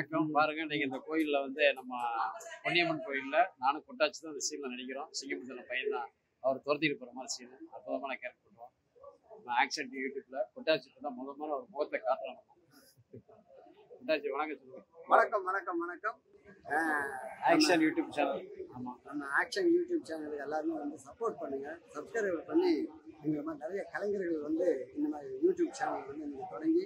வணக்கம். பாருங்க, இன்னைக்கு இந்த கோயில்ல வந்து நம்ம பொன்னியம்மன் கோயில்ல நானும் கொட்டாச்சி தான் இந்த சீன்ல நடிக்கிறோம். சிங்கமுத்தன பையன் தான் அவர் துரத்திட்டு போற மாதிரி சீன் அற்புதமான கேரக்டர் பண்றோம். நான் ஆக்ஷன் யூடியூப்ல கொட்டாச்சி தான் முதல்ல ஒரு முகத்தை காட்டுறோம். கொட்டாச்சி வணக்கம் சொல்லுங்க. வணக்கம் வணக்கம் வணக்கம். Action YouTube channel. ஆமா, நம்ம ஆக்ஷன் யூடியூப் சேனலுக்கு எல்லாருமே வந்து சப்போர்ட் பண்ணுங்க, சப்ஸ்கிரைப் பண்ணி இந்த மாதிரி நிறைய கலைஞர்கள் வந்து இந்த மாதிரி யூடியூப் சேனல் வந்து நீங்கள் தொடங்கி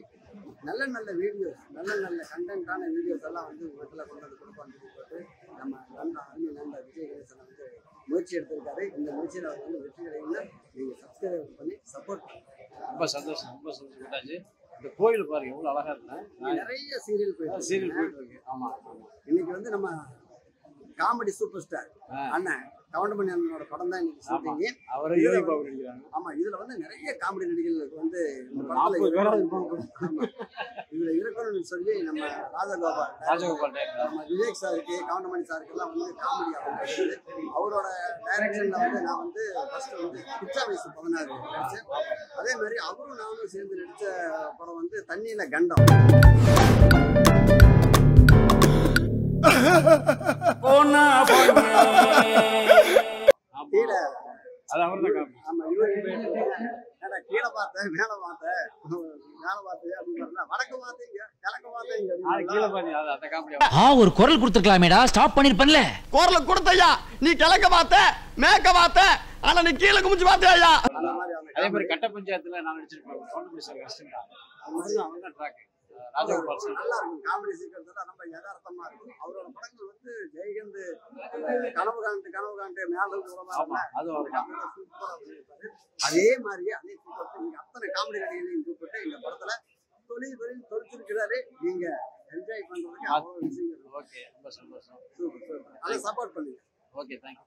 நல்ல நல்ல வீடியோஸ், நல்ல நல்ல கண்டென்ட்டான வீடியோஸ் எல்லாம் வந்து வீட்டில் கொண்டு வந்து கொடுப்பான்னு போட்டு நம்ம நண்பர் விஜய் கணேசன் வந்து முயற்சி எடுத்திருக்காரு. இந்த முயற்சியில் அவர் வந்து வெற்றி கிடைக்குன்னா நீங்கள் சப்ஸ்கிரைப் பண்ணி சப்போர்ட் பண்ணுங்க. ரொம்ப சந்தோஷம், ரொம்ப சந்தோஷம் கொட்டாச்சி. இந்த கோயில் பாருங்க எவ்வளவு அழகா இருக்கு. நிறைய சீரியல் போயிட்டு இருக்கு. ஆமா, இன்னைக்கு வந்து நம்ம காமெடி சூப்பர் ஸ்டார் அண்ணன் கவுண்டமணி அண்ணனோட படம் தான் இன்னைக்கு ஷூட்டிங். ஆமா, இதுல வந்து நிறைய காமெடி நடிகர்களுக்கு வந்து இதுல இருக்கணும்னு சொல்லி நம்ம ராஜகோபால் நம்ம விவேக் சாருக்கு, கவுண்டமணி சாருக்கு எல்லாம் வந்து காமெடி ஆகுது. அவரோட டைரக்ஷன்ல வந்து நான் வந்து ஃபர்ஸ்ட் வந்து பிச்சா வயசு 16 நடிச்சேன். அதே மாதிரி அவரும் நானும் சேர்ந்து நடிச்ச படம் வந்து தண்ணியில கண்டம். கீழே பார்த்தேன், மேல பார்த்தேன், மேல பார்த்தேன் அப்படின்னு வடக்கு பார்த்தீங்க, கிழக்கு பார்த்தீங்க. ஒரு குரல் கொடுத்துருக்கலாமேடா, ஸ்டாப் பண்ணிருப்பேன்ல. குரல கொடுத்தையா, நீ கிழக்க பார்த்த, மேக்க பார்த்த, ஆனா நீ கீழே குமிச்சு பார்த்தியா. அதே மாதிரி கட்ட பஞ்சாயத்துல நான் நடிச்சிருப்பேன். அவங்க ட்ராக் ராஜகோபால் சார் நல்லா இருக்கும். காமெடி சீக்கிரம் ரொம்ப யதார்த்தமா இருக்கும். அவரோட படங்கள் வந்து ஜெயகந்த், கனவு காண்டு மேல அதே மாதிரியே அதே சீக்கிரத்தை நீங்க அத்தனை காமெடி நடிகர்களையும் கூப்பிட்டு இந்த படத்துல தொழிச்சிருக்கிறாரு. நீங்க என்ஜாய் பண்றதுக்கு அவ்வளவு விஷயங்கள். ஓகே, ரொம்ப சந்தோஷம். அதை சப்போர்ட் பண்ணுங்க. Okay, thank you.